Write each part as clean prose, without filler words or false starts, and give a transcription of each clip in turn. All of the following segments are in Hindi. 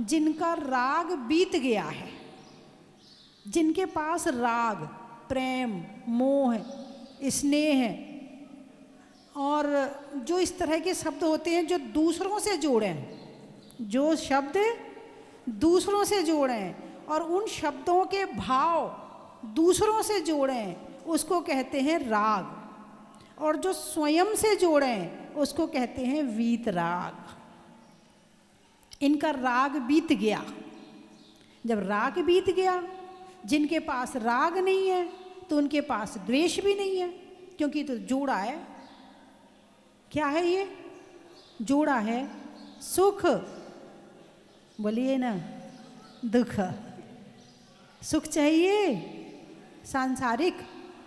जिनका राग बीत गया है, जिनके पास राग, प्रेम, मोह, स्नेह और जो इस तरह के शब्द होते हैं जो दूसरों से जोड़ें, जो शब्द दूसरों से जोड़ें और उन शब्दों के भाव दूसरों से जोड़ें, उसको कहते हैं राग। और जो स्वयं से जोड़ें उसको कहते हैं वीतराग। इनका राग बीत गया। जब राग बीत गया, जिनके पास राग नहीं है तो उनके पास द्वेष भी नहीं है, क्योंकि तो जोड़ा है। क्या है ये? जोड़ा है सुख, बोलिए ना, दुख। सुख चाहिए सांसारिक,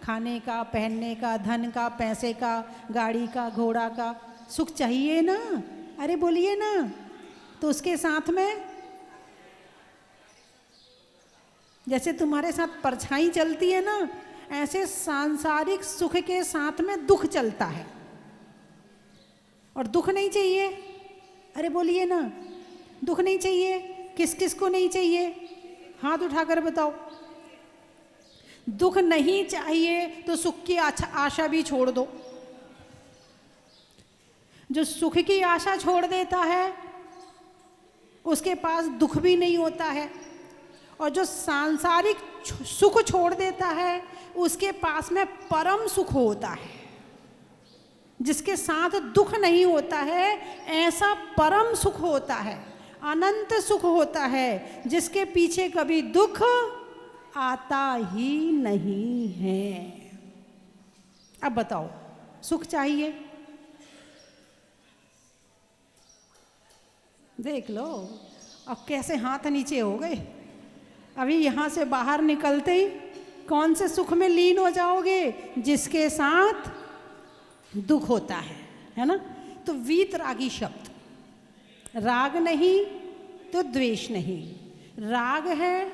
खाने का, पहनने का, धन का, पैसे का, गाड़ी का, घोड़ा का सुख चाहिए ना? अरे बोलिए ना। तो उसके साथ में जैसे तुम्हारे साथ परछाई चलती है ना, ऐसे सांसारिक सुख के साथ में दुख चलता है। और दुख नहीं चाहिए? अरे बोलिए ना, दुख नहीं चाहिए। किस किस को नहीं चाहिए? हाथ उठाकर बताओ। दुख नहीं चाहिए तो सुख की आशा भी छोड़ दो। जो सुख की आशा छोड़ देता है उसके पास दुख भी नहीं होता है, और जो सांसारिक सुख छोड़ देता है उसके पास में परम सुख होता है। जिसके साथ दुख नहीं होता है ऐसा परम सुख होता है, अनंत सुख होता है, जिसके पीछे कभी दुख आता ही नहीं है। अब बताओ, सुख चाहिए? देख लो अब कैसे हाथ नीचे हो गए। अभी यहाँ से बाहर निकलते ही कौन से सुख में लीन हो जाओगे? जिसके साथ दुख होता है ना? तो वीतरागी शब्द, राग नहीं तो द्वेष नहीं, राग है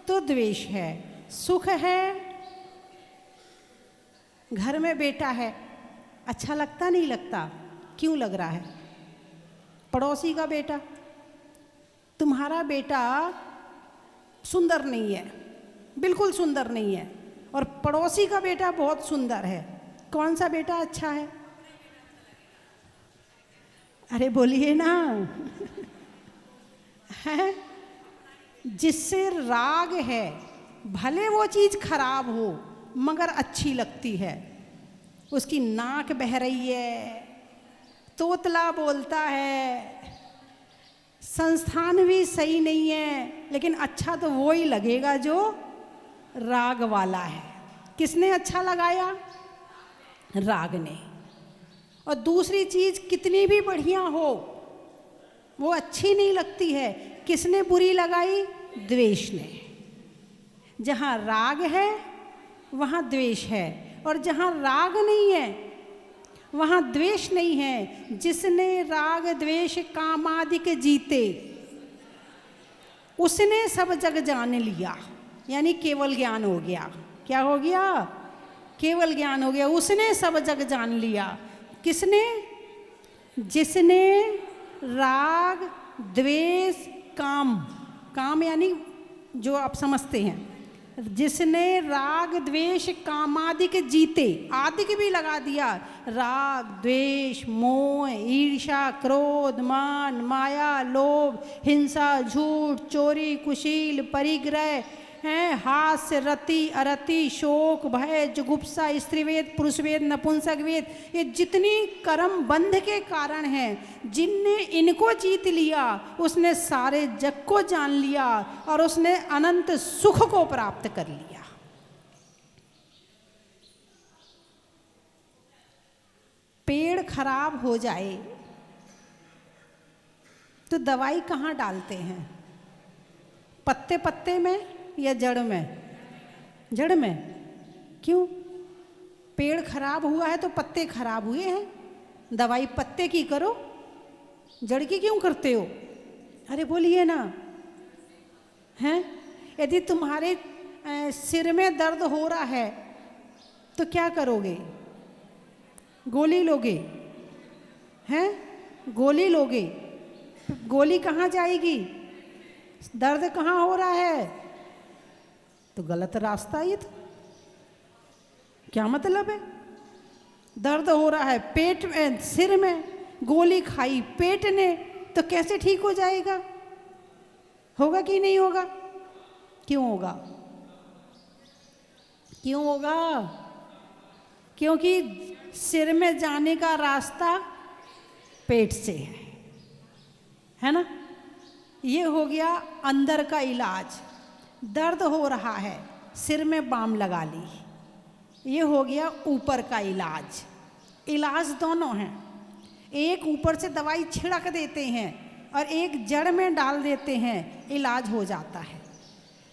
तो द्वेष है। सुख है, घर में बेटा है, अच्छा लगता नहीं लगता? क्यों लग रहा है? पड़ोसी का बेटा, तुम्हारा बेटा सुंदर नहीं है, बिल्कुल सुंदर नहीं है, और पड़ोसी का बेटा बहुत सुंदर है, कौन सा बेटा अच्छा है? अरे बोलिए ना। है जिससे राग है, भले वो चीज खराब हो मगर अच्छी लगती है। उसकी नाक बह रही है, तोतला बोलता है, संस्थान भी सही नहीं है, लेकिन अच्छा तो वो ही लगेगा जो राग वाला है। किसने अच्छा लगाया? राग ने। और दूसरी चीज कितनी भी बढ़िया हो वो अच्छी नहीं लगती है, किसने बुरी लगाई? द्वेष ने। जहाँ राग है वहाँ द्वेष है, और जहाँ राग नहीं है वहाँ द्वेष नहीं है। जिसने राग द्वेष कामादिक जीते उसने सब जग जान लिया, यानी केवल ज्ञान हो गया। क्या हो गया? केवल ज्ञान हो गया। उसने सब जग जान लिया। किसने? जिसने राग द्वेष काम, काम यानी जो आप समझते हैं, जिसने राग द्वेष कामादिक जीते, आदिक भी लगा दिया, राग द्वेष मोह ईर्ष्या क्रोध मान माया लोभ हिंसा झूठ चोरी कुशील परिग्रह हैं, हास्य रति अरति शोक भय जुगुप्सा स्त्रीवेद पुरुषवेद नपुंसकवेद, ये जितनी कर्म बंध के कारण हैं, जिनने इनको जीत लिया उसने सारे जग को जान लिया और उसने अनंत सुख को प्राप्त कर लिया। पेड़ खराब हो जाए तो दवाई कहाँ डालते हैं? पत्ते पत्ते में या जड़ में? जड़ में। क्यों? पेड़ खराब हुआ है तो पत्ते खराब हुए हैं, दवाई पत्ते की करो, जड़ की क्यों करते हो? अरे बोलिए ना। हैं? यदि तुम्हारे सिर में दर्द हो रहा है तो क्या करोगे? गोली लोगे? हैं? गोली लोगे? गोली कहाँ जाएगी? दर्द कहाँ हो रहा है? तो गलत रास्ता ये तो। क्या मतलब है? दर्द हो रहा है पेट में, सिर में, गोली खाई पेट ने, तो कैसे ठीक हो जाएगा? होगा कि नहीं होगा? क्यों होगा? क्यों होगा? क्योंकि सिर में जाने का रास्ता पेट से है ना? ये हो गया अंदर का इलाज। दर्द हो रहा है, सिर में बाम लगा ली, ये हो गया ऊपर का इलाज। इलाज दोनों हैं, एक ऊपर से दवाई छिड़क देते हैं और एक जड़ में डाल देते हैं, इलाज हो जाता है।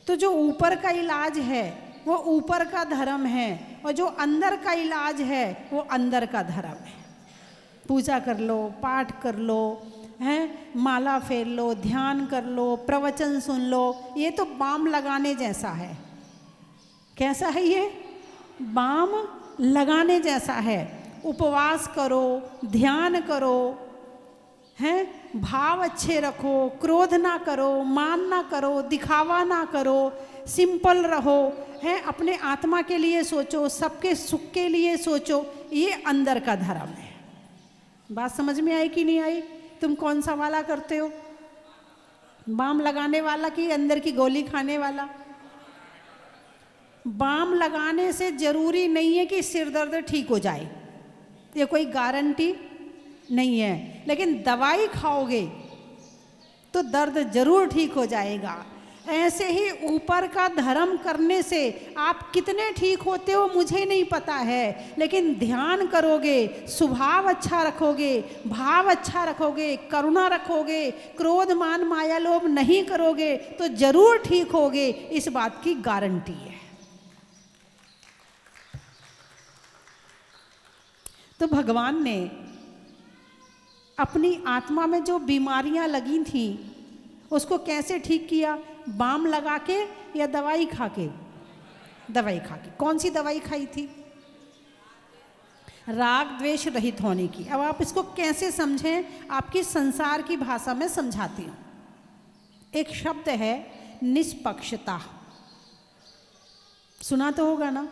तो जो ऊपर का इलाज है वो ऊपर का धर्म है, और जो अंदर का इलाज है वो अंदर का धर्म है। पूजा कर लो, पाठ कर लो, हैं, माला फेर लो, ध्यान कर लो, प्रवचन सुन लो, ये तो बाम लगाने जैसा है। कैसा है ये? बाम लगाने जैसा है। उपवास करो, ध्यान करो, हैं, भाव अच्छे रखो, क्रोध ना करो, मान ना करो, दिखावा ना करो, सिंपल रहो, हैं, अपने आत्मा के लिए सोचो, सबके सुख के लिए सोचो, ये अंदर का धर्म है। बात समझ में आई कि नहीं आई? तुम कौन सा वाला करते हो? बाम लगाने वाला कि अंदर की गोली खाने वाला? बाम लगाने से जरूरी नहीं है कि सिर दर्द ठीक हो जाए, ये कोई गारंटी नहीं है, लेकिन दवाई खाओगे तो दर्द जरूर ठीक हो जाएगा। ऐसे ही ऊपर का धर्म करने से आप कितने ठीक होते हो मुझे नहीं पता है, लेकिन ध्यान करोगे, स्वभाव अच्छा रखोगे, भाव अच्छा रखोगे, करुणा रखोगे, क्रोध मान माया लोभ नहीं करोगे तो जरूर ठीक होगे, इस बात की गारंटी है। तो भगवान ने अपनी आत्मा में जो बीमारियां लगी थी उसको कैसे ठीक किया? बाम लगा के या दवाई खा के? दवाई खा के। कौन सी दवाई खाई थी? राग द्वेष रहित होने की। अब आप इसको कैसे समझें, आपकी संसार की भाषा में समझाती हूँ। एक शब्द है निष्पक्षता, सुना तो होगा ना?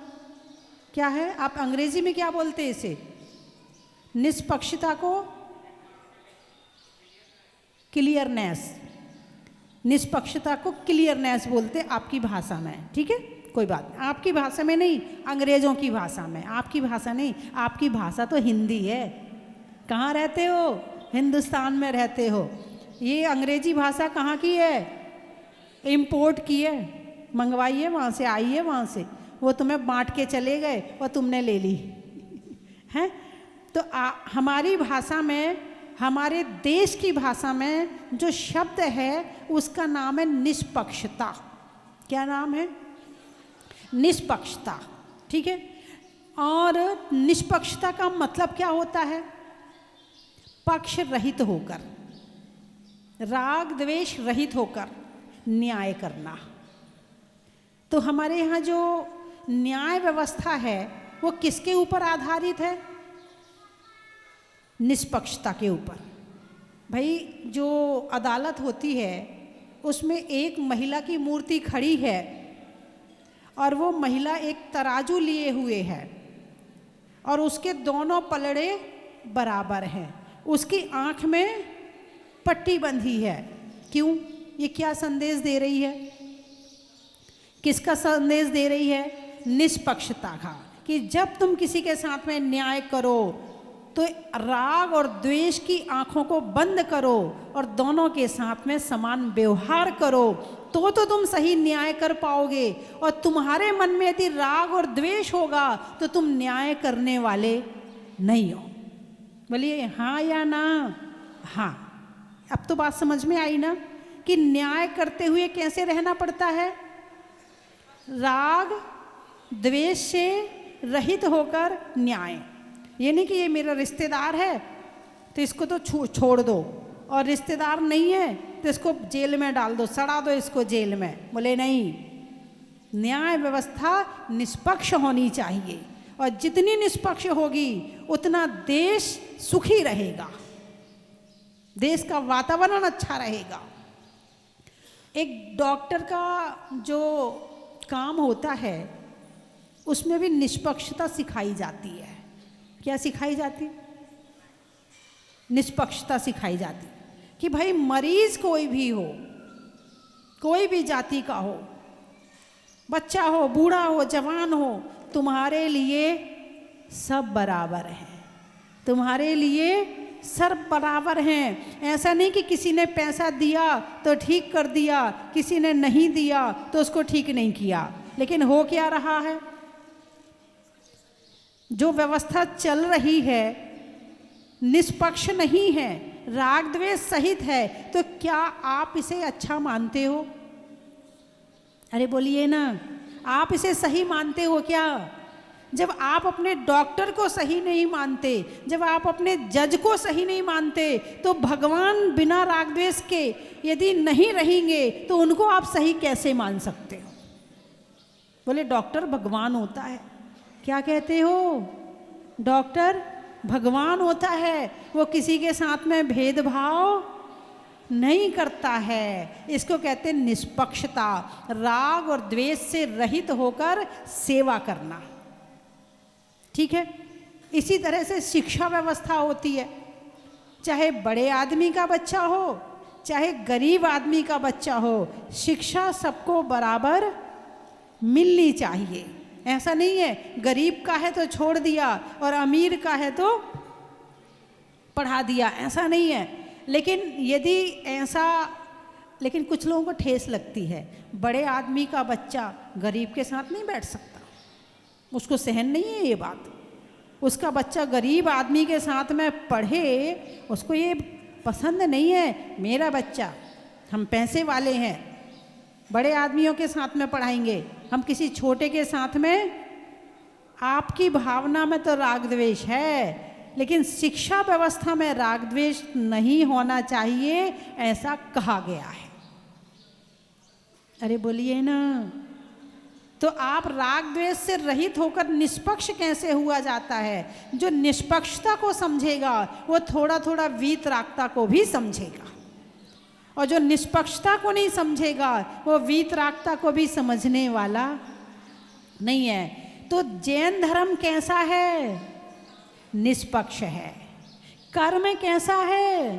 क्या है? आप अंग्रेजी में क्या बोलते हैं इसे? निष्पक्षता को क्लियरनेस, निष्पक्षता को क्लियरनेस बोलते आपकी भाषा में, ठीक है? कोई बात नहीं, आपकी भाषा में नहीं, अंग्रेजों की भाषा में। आपकी भाषा नहीं, आपकी भाषा तो हिंदी है। कहाँ रहते हो? हिंदुस्तान में रहते हो। ये अंग्रेजी भाषा कहाँ की है? इम्पोर्ट की है, मंगवाई है वहाँ से, आई है वहाँ से, वो तुम्हें बांट के चले गए और तुमने ले ली है। तो हमारी भाषा में, हमारे देश की भाषा में जो शब्द है उसका नाम है निष्पक्षता। क्या नाम है? निष्पक्षता, ठीक है? और निष्पक्षता का मतलब क्या होता है? पक्ष रहित होकर, राग द्वेष रहित होकर न्याय करना। तो हमारे यहाँ जो न्याय व्यवस्था है वो किसके ऊपर आधारित है? निष्पक्षता के ऊपर। भाई जो अदालत होती है उसमें एक महिला की मूर्ति खड़ी है और वो महिला एक तराजू लिए हुए है और उसके दोनों पलड़े बराबर हैं, उसकी आँख में पट्टी बंधी है। क्यों? ये क्या संदेश दे रही है? किसका संदेश दे रही है? निष्पक्षता का। कि जब तुम किसी के साथ में न्याय करो तो राग और द्वेष की आंखों को बंद करो और दोनों के साथ में समान व्यवहार करो, तो तुम सही न्याय कर पाओगे। और तुम्हारे मन में यदि राग और द्वेष होगा तो तुम न्याय करने वाले नहीं हो। बोलिए हाँ या ना? हाँ। अब तो बात समझ में आई ना कि न्याय करते हुए कैसे रहना पड़ता है? राग द्वेष से रहित होकर न्याय। ये नहीं कि ये मेरा रिश्तेदार है तो इसको तो छोड़ दो, और रिश्तेदार नहीं है तो इसको जेल में डाल दो, सड़ा दो इसको जेल में। बोले नहीं, न्याय व्यवस्था निष्पक्ष होनी चाहिए, और जितनी निष्पक्ष होगी उतना देश सुखी रहेगा, देश का वातावरण अच्छा रहेगा। एक डॉक्टर का जो काम होता है उसमें भी निष्पक्षता सिखाई जाती है। क्या सिखाई जाती है? निष्पक्षता सिखाई जाती कि भाई मरीज कोई भी हो, कोई भी जाति का हो, बच्चा हो, बूढ़ा हो, जवान हो, तुम्हारे लिए सब बराबर हैं, तुम्हारे लिए सब बराबर हैं। ऐसा नहीं कि किसी ने पैसा दिया तो ठीक कर दिया, किसी ने नहीं दिया तो उसको ठीक नहीं किया। लेकिन हो क्या रहा है? जो व्यवस्था चल रही है निष्पक्ष नहीं है, राग द्वेष सहित है, तो क्या आप इसे अच्छा मानते हो? अरे बोलिए ना, आप इसे सही मानते हो क्या? जब आप अपने डॉक्टर को सही नहीं मानते, जब आप अपने जज को सही नहीं मानते, तो भगवान बिना राग द्वेष के यदि नहीं रहेंगे तो उनको आप सही कैसे मान सकते हो? बोले डॉक्टर भगवान होता है। क्या कहते हो? डॉक्टर भगवान होता है, वो किसी के साथ में भेदभाव नहीं करता है। इसको कहते हैं निष्पक्षता, राग और द्वेष से रहित होकर सेवा करना। ठीक है, इसी तरह से शिक्षा व्यवस्था होती है। चाहे बड़े आदमी का बच्चा हो, चाहे गरीब आदमी का बच्चा हो, शिक्षा सबको बराबर मिलनी चाहिए। ऐसा नहीं है गरीब का है तो छोड़ दिया और अमीर का है तो पढ़ा दिया, ऐसा नहीं है। लेकिन यदि ऐसा, लेकिन कुछ लोगों को ठेस लगती है, बड़े आदमी का बच्चा गरीब के साथ नहीं बैठ सकता, उसको सहन नहीं है ये बात। उसका बच्चा गरीब आदमी के साथ में पढ़े, उसको ये पसंद नहीं है। मेरा बच्चा, हम पैसे वाले हैं, बड़े आदमियों के साथ में पढ़ाएंगे, हम किसी छोटे के साथ में। आपकी भावना में तो राग द्वेष है, लेकिन शिक्षा व्यवस्था में राग द्वेष नहीं होना चाहिए, ऐसा कहा गया है। अरे बोलिए ना, तो आप राग द्वेष से रहित होकर निष्पक्ष कैसे हुआ जाता है? जो निष्पक्षता को समझेगा वो थोड़ा थोड़ा वीतरागता को भी समझेगा, और जो निष्पक्षता को नहीं समझेगा वो वीतरागता को भी समझने वाला नहीं है। तो जैन धर्म कैसा है? निष्पक्ष है। कर्म कैसा है?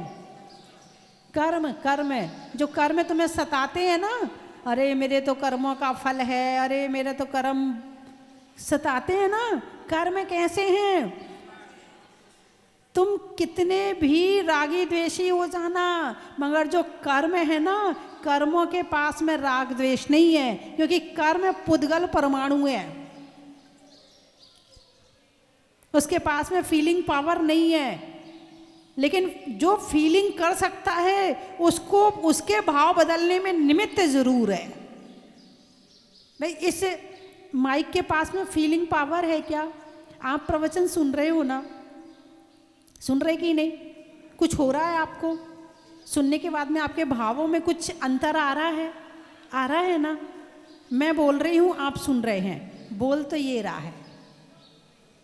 कर्म जो कर्म तुम्हें सताते हैं ना, अरे मेरे तो कर्मों का फल है, अरे मेरे तो कर्म सताते हैं ना, कर्म कैसे हैं? तुम कितने भी रागी द्वेषी हो जाना, मगर जो कर्म है ना, कर्मों के पास में राग द्वेष नहीं है, क्योंकि कर्म पुद्गल परमाणु है, उसके पास में फीलिंग पावर नहीं है। लेकिन जो फीलिंग कर सकता है उसको उसके भाव बदलने में निमित्त जरूर है। भाई इस माइक के पास में फीलिंग पावर है क्या? आप प्रवचन सुन रहे हो ना, सुन रहे कि नहीं? कुछ हो रहा है आपको? सुनने के बाद में आपके भावों में कुछ अंतर आ रहा है? आ रहा है ना? मैं बोल रही हूँ, आप सुन रहे हैं, बोल तो ये रहा है।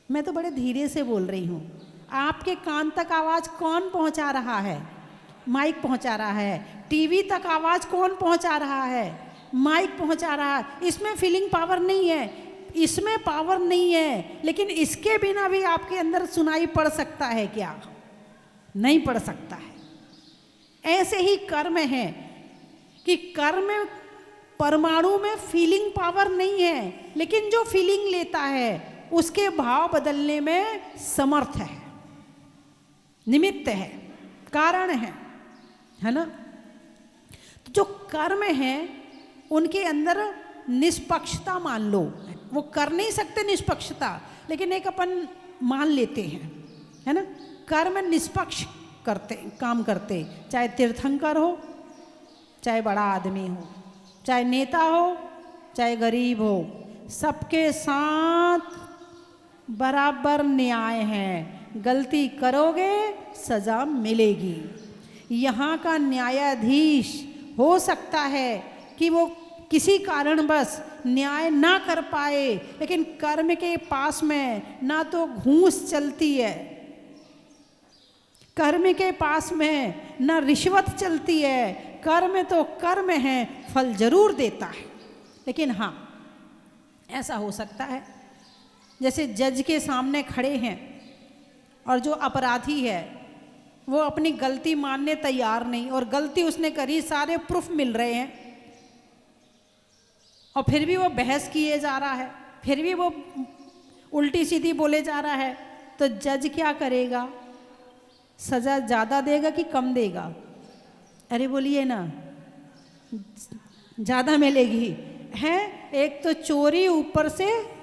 मैं तो बड़े धीरे से बोल रही हूँ, आपके कान तक आवाज़ कौन पहुँचा रहा है? माइक पहुँचा रहा है। टीवी तक आवाज़ कौन पहुँचा रहा है? माइक पहुँचा रहा है। इसमें फीलिंग पावर नहीं है, इसमें पावर नहीं है, लेकिन इसके बिना भी आपके अंदर सुनाई पड़ सकता है क्या? नहीं पड़ सकता है। ऐसे ही कर्म है कि कर्म परमाणु में फीलिंग पावर नहीं है, लेकिन जो फीलिंग लेता है उसके भाव बदलने में समर्थ है, निमित्त है, कारण है ना? तो जो कर्म है उनके अंदर निष्पक्षता मान लो, वो कर नहीं सकते निष्पक्षता, लेकिन एक अपन मान लेते हैं, है ना? कर्म निष्पक्ष करते, काम करते, चाहे तीर्थंकर हो, चाहे बड़ा आदमी हो, चाहे नेता हो, चाहे गरीब हो, सबके साथ बराबर न्याय है। गलती करोगे सजा मिलेगी। यहाँ का न्यायाधीश हो सकता है कि वो किसी कारणवश न्याय ना कर पाए, लेकिन कर्म के पास में ना तो घूस चलती है, कर्म के पास में ना रिश्वत चलती है, कर्म तो कर्म है, फल जरूर देता है। लेकिन हाँ, ऐसा हो सकता है जैसे जज के सामने खड़े हैं और जो अपराधी है वो अपनी गलती मानने तैयार नहीं, और गलती उसने करी, सारे प्रूफ मिल रहे हैं, और फिर भी वो बहस किए जा रहा है, फिर भी वो उल्टी सीधी बोले जा रहा है, तो जज क्या करेगा? सज़ा ज़्यादा देगा कि कम देगा? अरे बोलिए ना, ज़्यादा मिलेगी है। एक तो चोरी, ऊपर से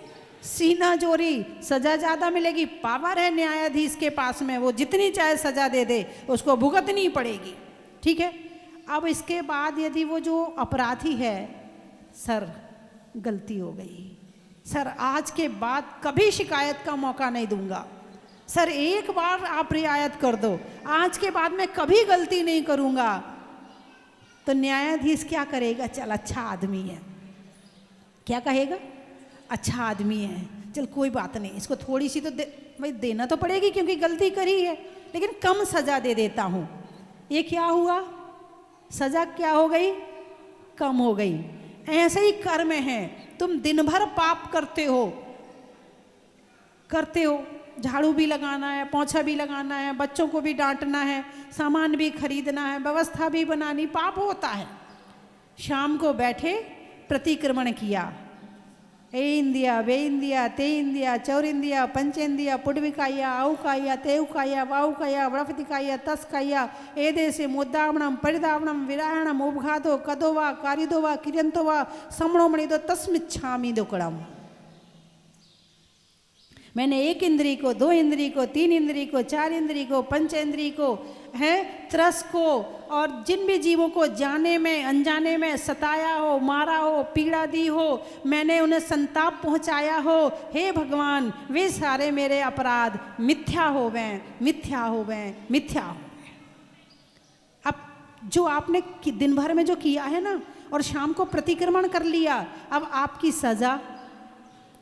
सीना चोरी, सज़ा ज़्यादा मिलेगी। पावर है न्यायाधीश के पास में, वो जितनी चाहे सज़ा दे दे, उसको भुगतनी पड़ेगी। ठीक है। अब इसके बाद यदि वो जो अपराधी है, सर गलती हो गई, सर आज के बाद कभी शिकायत का मौका नहीं दूंगा, सर एक बार आप रियायत कर दो, आज के बाद मैं कभी गलती नहीं करूंगा, तो न्यायाधीश क्या करेगा? चल अच्छा आदमी है, क्या कहेगा? अच्छा आदमी है, चल कोई बात नहीं, इसको थोड़ी सी तो भाई देना तो पड़ेगी क्योंकि गलती करी है, लेकिन कम सजा दे देता हूं। ये क्या हुआ? सजा क्या हो गई? कम हो गई। ऐसे ही कर्म है, तुम दिन भर पाप करते हो, झाड़ू भी लगाना है, पोंछा भी लगाना है, बच्चों को भी डांटना है, सामान भी खरीदना है, व्यवस्था भी बनानी, पाप होता है। शाम को बैठे प्रतिक्रमण किया, ए इंदिया, वे इंदिया, ते इंदिया, चौर इंदिया, पंच इंदिया, पुडविकाया, औकाया, तेवकाया, वाउकाया, वड़फतिकाया, तस्काया, ए देशे मुद्दावणम, परिदावणम, विराहणम, उबघातो, कदोवा, कारिदोवा, किरंतोवा, समणोमणिदो, तस्मिच्छामि दुक्कड़म। मैंने एक इंद्री को, दो इंद्री को, तीन इंद्री को, चार इंद्री को, पंच इंद्री को है, त्रस को, और जिन भी जीवों को जाने में अनजाने में सताया हो, मारा हो, पीड़ा दी हो, मैंने उन्हें संताप पहुंचाया हो, हे भगवान वे सारे मेरे अपराध मिथ्या हो गए, मिथ्या हो गए, मिथ्या हो गए। अब जो आपने दिन भर में जो किया है ना, और शाम को प्रतिक्रमण कर लिया, अब आपकी सजा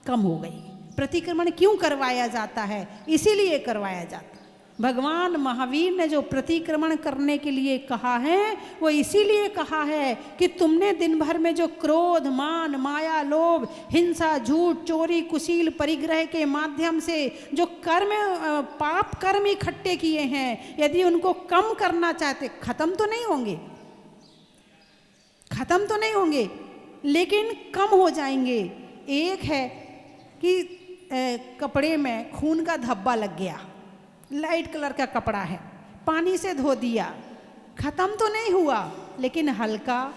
कम हो गई। प्रतिक्रमण क्यों करवाया जाता है? इसीलिए करवाया जाता है। भगवान महावीर ने जो प्रतिक्रमण करने के लिए कहा है, वो इसीलिए कहा है कि तुमने दिन भर में जो क्रोध, मान, माया, लोभ, हिंसा, झूठ, चोरी, कुशील, परिग्रह के माध्यम से जो कर्म, पाप कर्म इकट्ठे किए हैं, यदि उनको कम करना चाहते, खत्म तो नहीं होंगे, खत्म तो नहीं होंगे, लेकिन कम हो जाएंगे। एक है कि कपड़े में खून का धब्बा लग गया, लाइट कलर का कपड़ा है, पानी से धो दिया, खत्म तो नहीं हुआ, लेकिन हल्का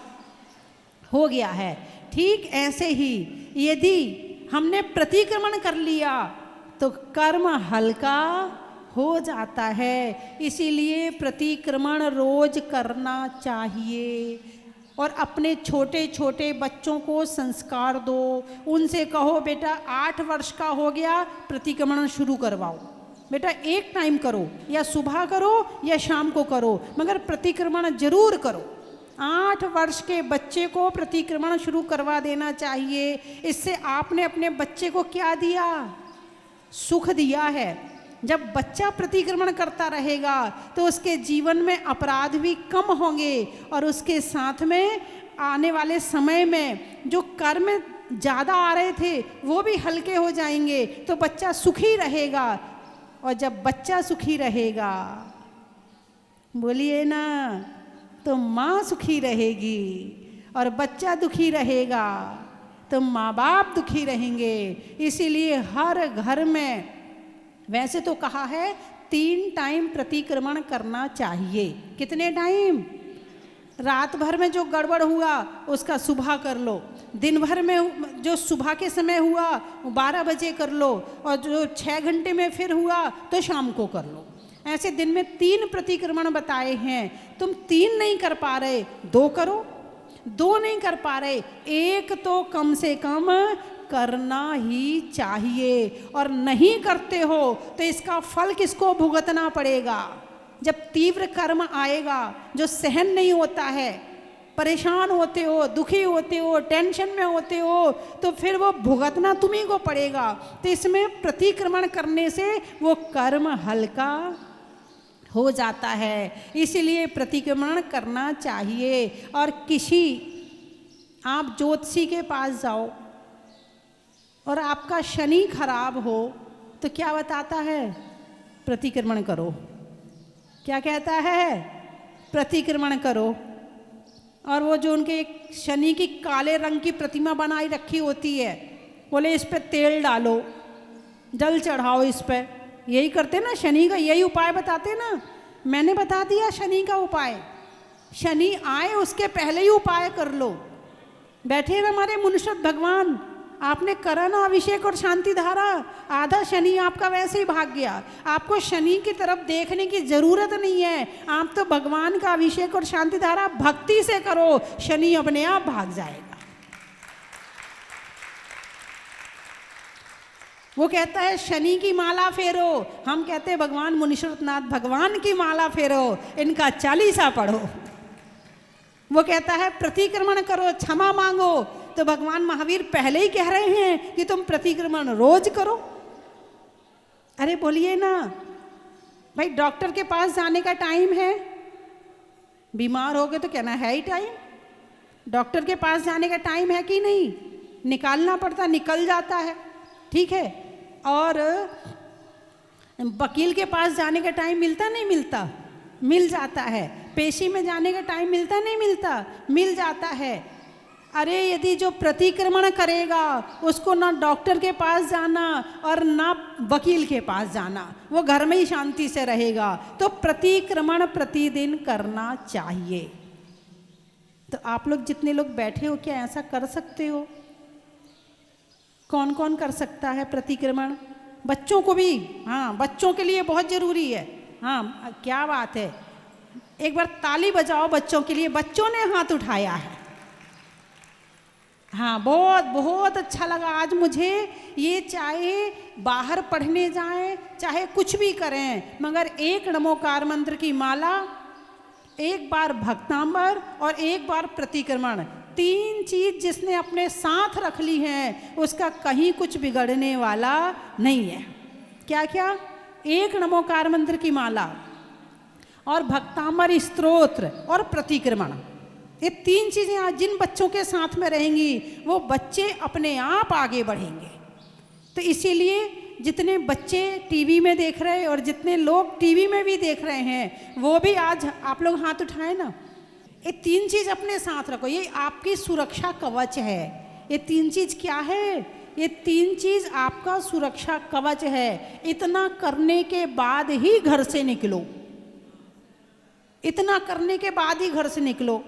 हो गया है। ठीक ऐसे ही यदि हमने प्रतिक्रमण कर लिया तो कर्म हल्का हो जाता है। इसीलिए प्रतिक्रमण रोज करना चाहिए। और अपने छोटे छोटे बच्चों को संस्कार दो, उनसे कहो बेटा 8 वर्ष का हो गया, प्रतिक्रमण शुरू करवाओ, बेटा एक टाइम करो, या सुबह करो या शाम को करो, मगर प्रतिक्रमण जरूर करो। 8 वर्ष के बच्चे को प्रतिक्रमण शुरू करवा देना चाहिए। इससे आपने अपने बच्चे को क्या दिया? सुख दिया है। जब बच्चा प्रतिक्रमण करता रहेगा तो उसके जीवन में अपराध भी कम होंगे, और उसके साथ में आने वाले समय में जो कर्म ज़्यादा आ रहे थे वो भी हल्के हो जाएंगे, तो बच्चा सुखी रहेगा। और जब बच्चा सुखी रहेगा, बोलिए ना, तो माँ सुखी रहेगी, और बच्चा दुखी रहेगा तो माँ बाप दुखी रहेंगे। इसीलिए हर घर में, वैसे तो कहा है 3 टाइम प्रतिक्रमण करना चाहिए। कितने टाइम? रात भर में जो गड़बड़ हुआ उसका सुबह कर लो, दिन भर में जो सुबह के समय हुआ 12 बजे कर लो, और जो 6 घंटे में फिर हुआ तो शाम को कर लो। ऐसे दिन में 3 प्रतिक्रमण बताए हैं। तुम 3 नहीं कर पा रहे, 2 करो, 2 नहीं कर पा रहे, 1 तो कम से कम करना ही चाहिए। और नहीं करते हो तो इसका फल किसको भुगतना पड़ेगा? जब तीव्र कर्म आएगा जो सहन नहीं होता है, परेशान होते हो, दुखी होते हो, टेंशन में होते हो, तो फिर वो भुगतना तुम्ही को पड़ेगा। तो इसमें प्रतिक्रमण करने से वो कर्म हल्का हो जाता है। इसलिए प्रतिक्रमण करना चाहिए। और किसी आप ज्योतिषी के पास जाओ और आपका शनि खराब हो तो क्या बताता है? प्रतिक्रमण करो। क्या कहता है? प्रतिक्रमण करो। और वो जो उनके एक शनि की काले रंग की प्रतिमा बनाई रखी होती है, बोले इस पे तेल डालो, जल चढ़ाओ इस पे। यही करते ना, शनि का यही उपाय बताते ना। मैंने बता दिया शनि का उपाय। शनि आए उसके पहले ही उपाय कर लो। बैठे हैं हमारे मुनिषद भगवान, आपने करा ना अभिषेक और शांति धारा, आधा शनि आपका वैसे ही भाग गया। आपको शनि की तरफ देखने की जरूरत नहीं है। आप तो भगवान का अभिषेक और शांति धारा भक्ति से करो, शनि अपने आप भाग जाएगा। वो कहता है शनि की माला फेरो, हम कहते हैं भगवान मुनीश्वरनाथ भगवान की माला फेरो, इनका चालीसा पढ़ो। वो कहता है प्रतिक्रमण करो, क्षमा मांगो, तो भगवान महावीर पहले ही कह रहे हैं कि तुम प्रतिक्रमण रोज करो। अरे बोलिए ना भाई, डॉक्टर के पास जाने का टाइम है, बीमार हो गए तो कहना है ही टाइम। डॉक्टर के पास जाने का टाइम है कि नहीं? निकालना पड़ता, निकल जाता है, ठीक है। और वकील के पास जाने का टाइम मिलता नहीं मिलता? मिल जाता है। पेशी में जाने का टाइम मिलता नहीं मिलता? मिल जाता है। अरे यदि जो प्रतिक्रमण करेगा उसको ना डॉक्टर के पास जाना और ना वकील के पास जाना, वो घर में ही शांति से रहेगा। तो प्रतिक्रमण प्रतिदिन करना चाहिए। तो आप लोग जितने लोग बैठे हो, क्या ऐसा कर सकते हो? कौन कौन कर सकता है प्रतिक्रमण? बच्चों को भी, हाँ बच्चों के लिए बहुत जरूरी है। हाँ क्या बात है, एक बार ताली बजाओ बच्चों के लिए। बच्चों ने हाथ उठाया है। हाँ बहुत बहुत अच्छा लगा आज मुझे। ये चाहे बाहर पढ़ने जाएं, चाहे कुछ भी करें, मगर एक नमोकार मंत्र की माला, एक बार भक्तांबर और एक बार प्रतिक्रमण, तीन चीज जिसने अपने साथ रख ली है उसका कहीं कुछ बिगड़ने वाला नहीं है। क्या क्या? एक नमोकार मंत्र की माला और भक्तांबर स्तोत्र और प्रतिक्रमण, ये तीन चीजें आज जिन बच्चों के साथ में रहेंगी वो बच्चे अपने आप आगे बढ़ेंगे। तो इसीलिए जितने बच्चे टीवी में देख रहे हैं और जितने लोग टीवी में भी देख रहे हैं, वो भी आज आप लोग हाथ उठाए ना। ये तीन चीज अपने साथ रखो, ये आपकी सुरक्षा कवच है। ये तीन चीज क्या है? ये तीन चीज आपका सुरक्षा कवच है। इतना करने के बाद ही घर से निकलो, इतना करने के बाद ही घर से निकलो।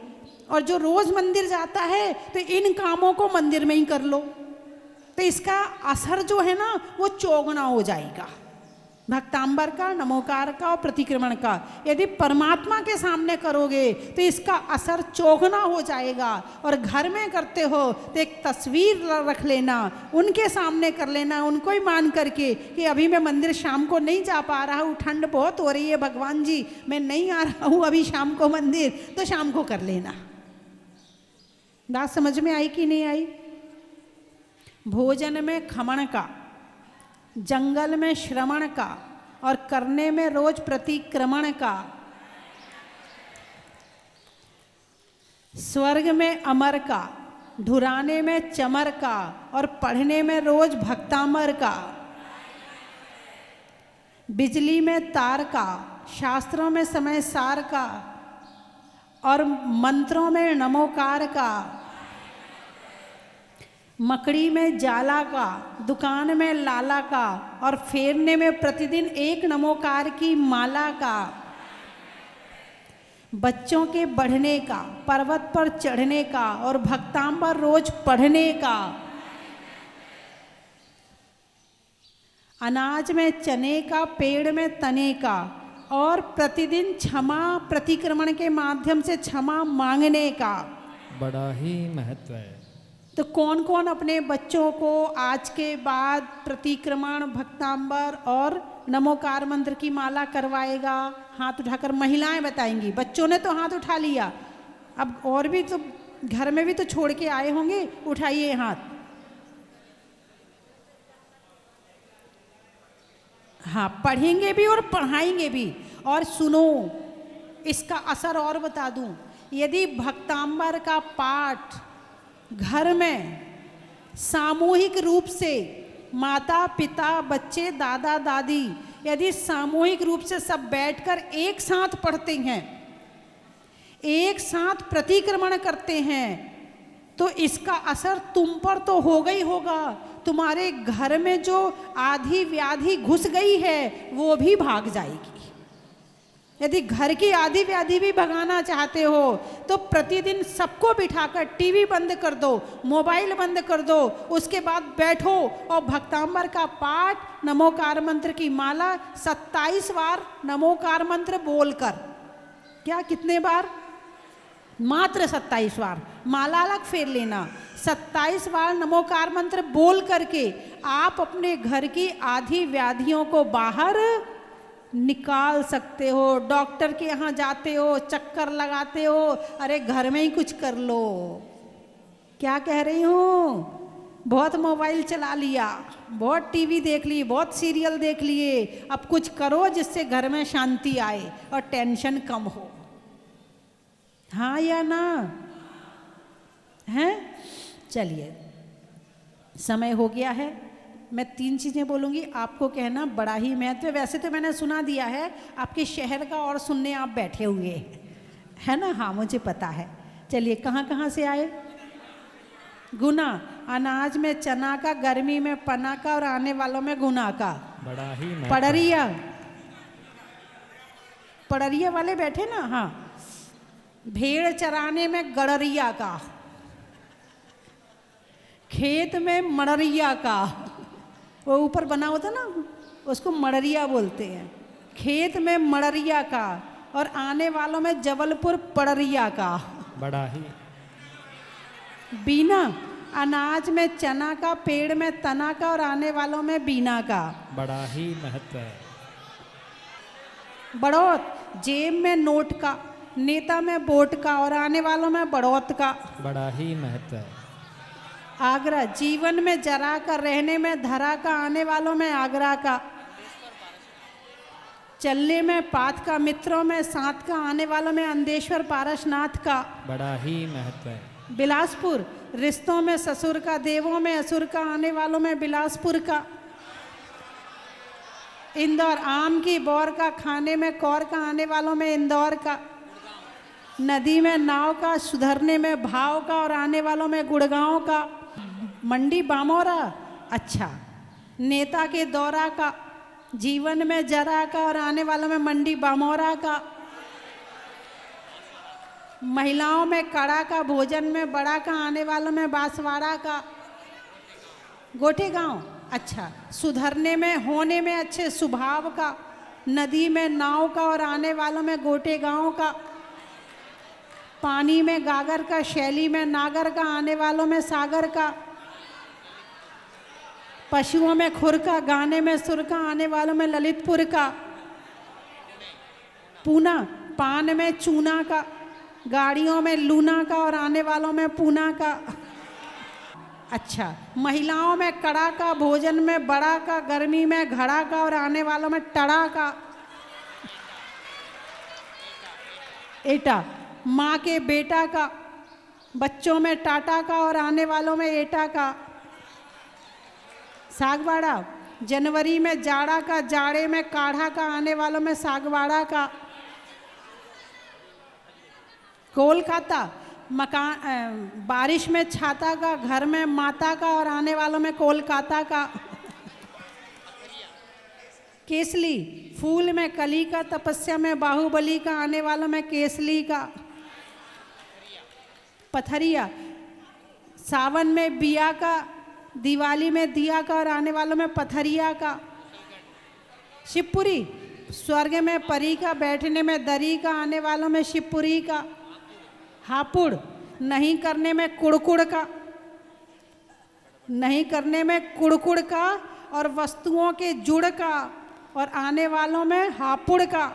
और जो रोज मंदिर जाता है तो इन कामों को मंदिर में ही कर लो, तो इसका असर जो है ना वो चौगुना हो जाएगा। भक्तांबर का, नमोकार का और प्रतिक्रमण का यदि परमात्मा के सामने करोगे तो इसका असर चौगुना हो जाएगा। और घर में करते हो तो एक तस्वीर रख लेना, उनके सामने कर लेना, उनको ही मान करके कि अभी मैं मंदिर शाम को नहीं जा पा रहा हूँ, ठंड बहुत हो रही है भगवान जी, मैं नहीं आ रहा हूँ अभी शाम को मंदिर, तो शाम को कर लेना। बात समझ में आई कि नहीं आई? भोजन में खमण का, जंगल में श्रवण का और करने में रोज प्रतिक्रमण का, स्वर्ग में अमर का, ढुराने में चमर का और पढ़ने में रोज भक्तामर का, बिजली में तार का, शास्त्रों में समय सार का और मंत्रों में नमोकार का, मकड़ी में जाला का, दुकान में लाला का और फेरने में प्रतिदिन एक नमोकार की माला का, बच्चों के बढ़ने का, पर्वत पर चढ़ने का और भक्तांबर रोज पढ़ने का, अनाज में चने का, पेड़ में तने का और प्रतिदिन क्षमा प्रतिक्रमण के माध्यम से क्षमा मांगने का। बड़ा ही महत्व है। तो कौन कौन अपने बच्चों को आज के बाद प्रतिक्रमण, भक्तांबर और नमोकार मंत्र की माला करवाएगा? हाथ उठाकर महिलाएं बताएंगी। बच्चों ने तो हाथ उठा लिया, अब और भी तो घर में भी तो छोड़ के आए होंगे, उठाइए हाथ। हाँ, पढ़ेंगे भी और पढ़ाएंगे भी। और सुनो, इसका असर और बता दूं, यदि भक्तांबर का पाठ घर में सामूहिक रूप से माता पिता बच्चे दादा दादी यदि सामूहिक रूप से सब बैठकर एक साथ पढ़ते हैं, एक साथ प्रतिक्रमण करते हैं, तो इसका असर तुम पर तो होगा ही होगा। तुम्हारे घर में जो आधी व्याधि घुस गई है वो भी भाग जाएगी। यदि घर की आधी व्याधि भी भगाना चाहते हो तो प्रतिदिन सबको बिठाकर टीवी बंद कर दो, मोबाइल बंद कर दो, उसके बाद बैठो और भक्तांबर का पाठ नमोकार मंत्र की माला 27 बार नमोकार मंत्र बोलकर, क्या कितने बार? मात्र 27 बार, माला अलग फेर लेना, 27 बार नमोकार मंत्र बोल करके आप अपने घर की आधी व्याधियों को बाहर निकाल सकते हो। डॉक्टर के यहाँ जाते हो, चक्कर लगाते हो, अरे घर में ही कुछ कर लो। क्या कह रही हूँ? बहुत मोबाइल चला लिया, बहुत टीवी देख ली, बहुत सीरियल देख लिए, अब कुछ करो जिससे घर में शांति आए और टेंशन कम हो। हाँ या ना? हैं? चलिए, समय हो गया है। मैं 3 चीज़ें बोलूँगी, आपको कहना बड़ा ही महत्व है। वैसे तो मैंने सुना दिया है, आपके शहर का और सुनने आप बैठे हुए है ना? हाँ, मुझे पता है। चलिए, कहाँ कहाँ से आए? गुना, अनाज में चना का, गर्मी में पना का और आने वालों में गुना का। बड़ा ही महत्व है। पड़रिया, पड़रिया वाले बैठे ना? हाँ। भेड़ चराने में गड़रिया का, खेत में मड़रिया का, वो ऊपर बना होता ना उसको मड़रिया बोलते हैं, खेत में मड़रिया का, और आने वालों में जबलपुर पड़रिया का। बड़ा ही। बीना, अनाज में चना का, पेड़ में तना का और आने वालों में बीना का। बड़ा ही महत्व है। बड़ौत, जेब में नोट का, नेता में बोट का और आने वालों में बड़ौत का। बड़ा ही महत्व है। आगरा, जीवन में जरा का, रहने में धरा का, आने वालों में आगरा का। चलने में पात का, मित्रों में साथ का, आने वालों में अंदेश्वर पारसनाथ का। बड़ा ही महत्व है। बिलासपुर, रिश्तों में ससुर का, देवों में असुर का, आने वालों में बिलासपुर का। इंदौर, आम की बौर का, खाने में कौर का, आने वालों में इंदौर का। नदी में नाव का, सुधरने में भाव का और आने वालों में गुड़गांव का। मंडी बामोरा, अच्छा, नेता के दौरा का, जीवन में जरा का और आने वालों में मंडी बामोरा का। महिलाओं में कड़ा का, भोजन में बड़ा का, आने वालों में बांसवाड़ा का। गोटे गांव, अच्छा, सुधरने में, होने में अच्छे स्वभाव का, नदी में नाव का और आने वालों में गोटे गांव का। पानी में गागर का, शैली में नागर का, आने वालों में सागर का। पशुओं में खुर का, गाने में सुर का, आने वालों में ललितपुर का। पूना, पान में चूना का, गाड़ियों में लूना का और आने वालों में पूना का। अच्छा, महिलाओं में कड़ा का, भोजन में बड़ा का, गर्मी में घड़ा का और आने वालों में टड़ा का। एटा, माँ के बेटा का, बच्चों में टाटा का और आने वालों में एटा का। सागवाड़ा, जनवरी में जाड़ा का, जाड़े में काढ़ा का, आने वालों में सागवाड़ा का। कोलकाता, मकान, बारिश में छाता का, घर में माता का और आने वालों में कोलकाता का। केसली, फूल में कली का, तपस्या में बाहुबली का, आने वालों में केसली का। पथरिया, सावन में बिया का, दिवाली में दिया का और आने वालों में पथरिया का। शिवपुरी, स्वर्ग में परी का, बैठने में दरी का, आने वालों में शिवपुरी का। हापुड़, नहीं करने में कुड़कुड़ का, नहीं करने में कुड़कुड़ का और वस्तुओं के जुड़ का और आने वालों में हापुड़ का।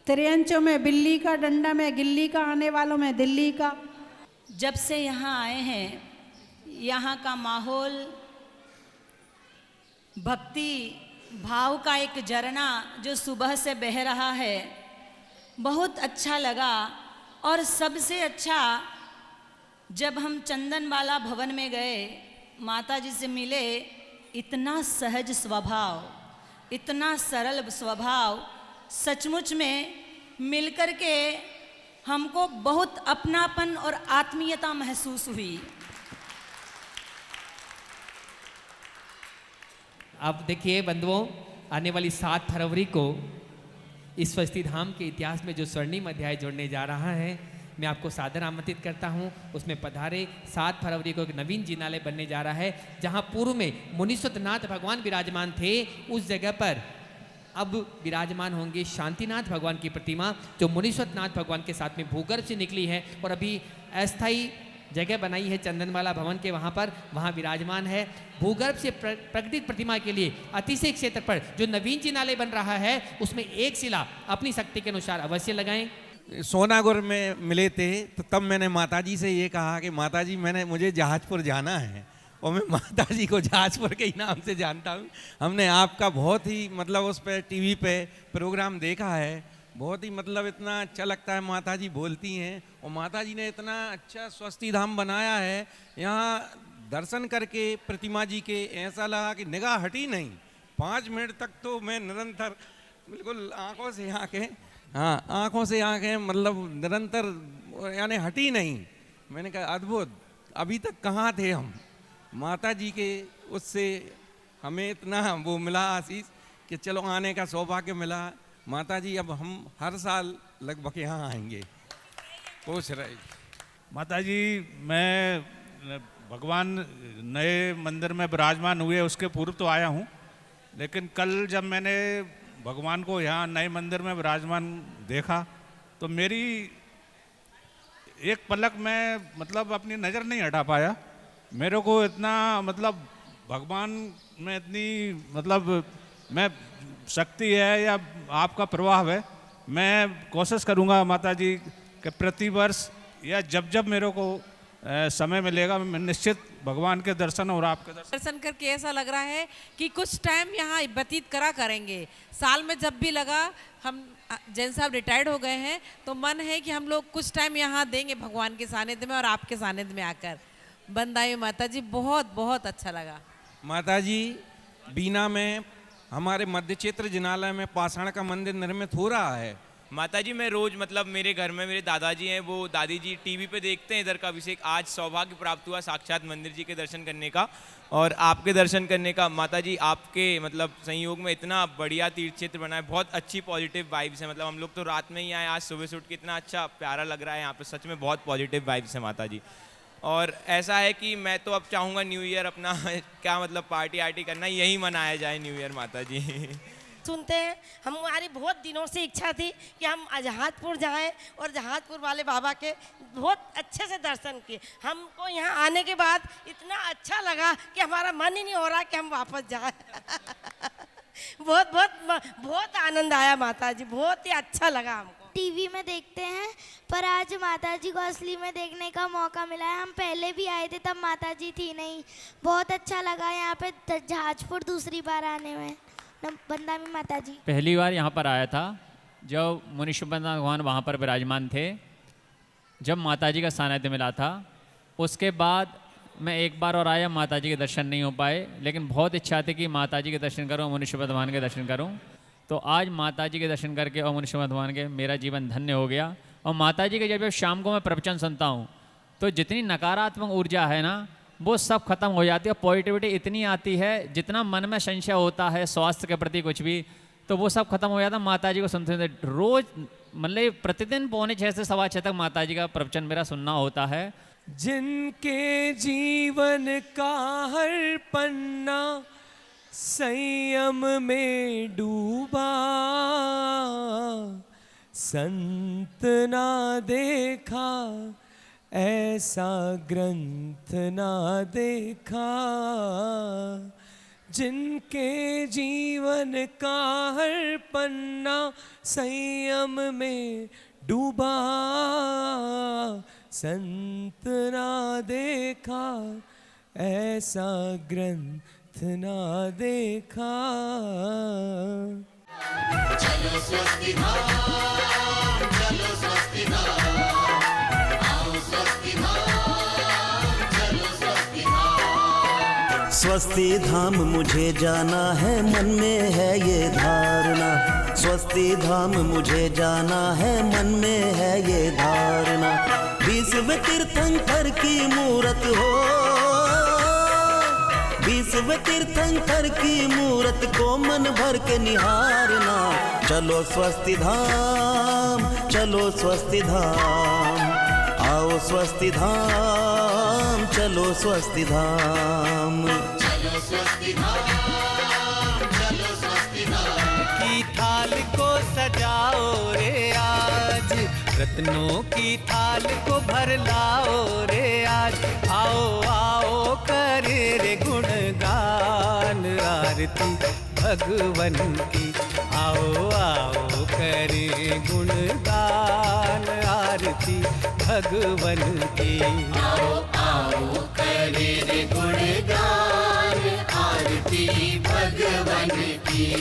त्रियंचों में बिल्ली का, डंडा में गिल्ली का, आने वालों में दिल्ली का। जब से यहाँ आए हैं, यहाँ का माहौल भक्ति भाव का एक झरना जो सुबह से बह रहा है, बहुत अच्छा लगा। और सबसे अच्छा, जब हम चंदनबाला भवन में गए, माता जी से मिले, इतना सहज स्वभाव, इतना सरल स्वभाव, सचमुच में मिलकर के हमको बहुत अपनापन और आत्मीयता महसूस हुई। अब देखिए बंधुओं, आने वाली 7 फरवरी को इस स्वस्ति धाम के इतिहास में जो स्वर्णिम अध्याय जोड़ने जा रहा है, मैं आपको सादर आमंत्रित करता हूं, उसमें पधारे। 7 फरवरी को एक नवीन जिनालय बनने जा रहा है, जहां पूर्व में मुनीश्वरनाथ भगवान विराजमान थे, उस जगह पर अब विराजमान होंगे शांतिनाथ भगवान की प्रतिमा, जो मुनीश्वरनाथ भगवान के साथ में भूगर्भ से निकली है और अभी अस्थायी जगह बनाई है चंदनवाला भवन के वहाँ विराजमान है। भूगर्भ से प्रकटित प्रतिमा के लिए अतिशय क्षेत्र पर जो नवीन जिनालय बन रहा है, उसमें एक शिला अपनी शक्ति के अनुसार अवश्य लगाएं। सोनागुर में मिले थे तो तब मैंने माताजी से ये कहा कि माताजी मुझे जहाजपुर जाना है, और मैं माताजी को जहाजपुर के ही नाम से जानता हूँ। हमने आपका बहुत ही मतलब उस पर टीवी पे प्रोग्राम देखा है, बहुत ही मतलब इतना अच्छा लगता है। माताजी बोलती हैं और माताजी ने इतना अच्छा स्वस्ति धाम बनाया है, यहाँ दर्शन करके प्रतिमा जी के ऐसा लगा कि निगाह हटी नहीं। 5 मिनट तक तो मैं निरंतर बिल्कुल आंखों से आंखें मतलब निरंतर यानी हटी नहीं। मैंने कहा अद्भुत, अभी तक कहाँ थे हम। माता जी के उससे हमें इतना वो मिला आशीष कि चलो आने का सौभाग्य मिला। माता जी अब हम हर साल लगभग यहाँ आएंगे। खुश रहे माता जी। मैं भगवान नए मंदिर में विराजमान हुए उसके पूर्व तो आया हूँ, लेकिन कल जब मैंने भगवान को यहाँ नए मंदिर में विराजमान देखा तो मेरी एक पलक में मतलब अपनी नज़र नहीं हटा पाया। मेरे को इतना मतलब भगवान में इतनी मतलब मैं शक्ति है या आपका प्रभाव है। मैं कोशिश करूँगा माता जी कि प्रति वर्ष या जब जब मेरे को समय मिलेगा मैं निश्चित भगवान के दर्शन और आपके दर्शन करके ऐसा लग रहा है कि कुछ टाइम यहाँ व्यतीत करा करेंगे। साल में जब भी लगा, हम जैन साहब रिटायर्ड हो गए हैं तो मन है कि हम लोग कुछ टाइम यहाँ देंगे भगवान के सानिध्य में और आपके सानिध्य में आकर। बंदाई माता जी, बहुत बहुत अच्छा लगा। माता जी, बीना में हमारे मध्य क्षेत्र जिनालय में पाषाण का मंदिर निर्मित हो रहा है। माता जी, मैं रोज मतलब मेरे घर में मेरे दादाजी हैं, वो दादी जी टीवी पे देखते हैं इधर का अभिषेक। आज सौभाग्य प्राप्त हुआ साक्षात मंदिर जी के दर्शन करने का और आपके दर्शन करने का। माता जी, आपके मतलब संयोग में इतना बढ़िया तीर्थ क्षेत्र बना है, बहुत अच्छी पॉजिटिव वाइब्स है। मतलब हम लोग तो रात में ही आए, आज सुबह से उठ के इतना अच्छा प्यारा लग रहा है यहाँ पे, सच में बहुत पॉजिटिव वाइब्स है माता जी। और ऐसा है कि मैं तो अब चाहूँगा न्यू ईयर अपना क्या मतलब पार्टी आर्टी करना, यही मनाया जाए न्यू ईयर माता जी। सुनते हैं, हमारी बहुत दिनों से इच्छा थी कि हम जहाजपुर जाएं और जहाजपुर वाले बाबा के बहुत अच्छे से दर्शन किए। हमको यहाँ आने के बाद इतना अच्छा लगा कि हमारा मन ही नहीं हो रहा कि हम वापस जाएं। बहुत बहुत बहुत आनंद आया माता जी, बहुत ही अच्छा लगा हमको। टीवी में देखते हैं पर आज माता जी को असली में देखने का मौका मिला है। हम पहले भी आए थे तब माता जी थी नहीं। बहुत अच्छा लगा यहाँ पे जहाजपुर दूसरी बार आने में। बंदा में माता जी पहली बार यहाँ पर आया था जब मुनीश्वरनाथ भगवान वहाँ पर विराजमान थे, जब माता जी का सानिध्य मिला था। उसके बाद मैं एक बार और आया, माता जी के दर्शन नहीं हो पाए, लेकिन बहुत इच्छा थी कि माता जी के दर्शन करूँ, मुनीश्वर भगवान के दर्शन करूँ। तो आज माता जी के दर्शन करके और मुनीश्वर भगवान के मेरा जीवन धन्य हो गया। और माता जी के जब शाम को मैं प्रवचन सुनता हूँ तो जितनी नकारात्मक ऊर्जा है ना, वो सब खत्म हो जाती है। पॉजिटिविटी इतनी आती है, जितना मन में संशय होता है स्वास्थ्य के प्रति कुछ भी, तो वो सब खत्म हो जाता है। माता जी को सुनते सुनते रोज मतलब प्रतिदिन 5:45 से 6:15 तक माता जी का प्रवचन मेरा सुनना होता है। जिनके जीवन का हर पन्ना संयम में डूबा, संत ना देखा ऐसा ग्रंथ ना देखा। जिनके जीवन का हर पन्ना संयम में डूबा, संत ना देखा ऐसा ग्रंथ ना देखा। स्वस्ति धाम मुझे जाना है, मन में है ये धारणा। स्वस्ति धाम मुझे जाना है, मन में है ये धारणा। 20वें तीर्थंकर की मूरत हो, 20वें तीर्थंकर की मूरत को मन भर के निहारना। चलो स्वस्ति धाम, चलो स्वस्ति धाम, आओ स्वस्ति धाम, चलो स्वस्ति धाम। चलो स्वस्ति धाम, चलो स्वस्ति धाम। की थाल को सजाओ रे आज, रत्नों की थाल को भर लाओ रे आज। आओ आओ करे रे गुणगान आरती भगवन की। आओ आओ करे गुणगान आरती भगवन की। आओ आओ करे रे गुणगान आरती भगवन की।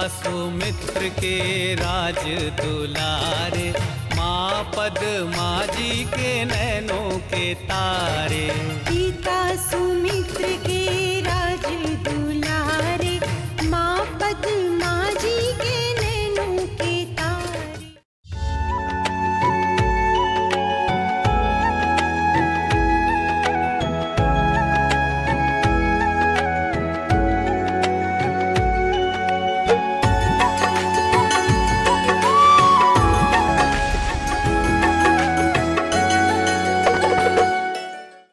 सुमित्र के राज दुलारे, माँ पद्मा जी के नैनों के तारे। पिता सुमित्र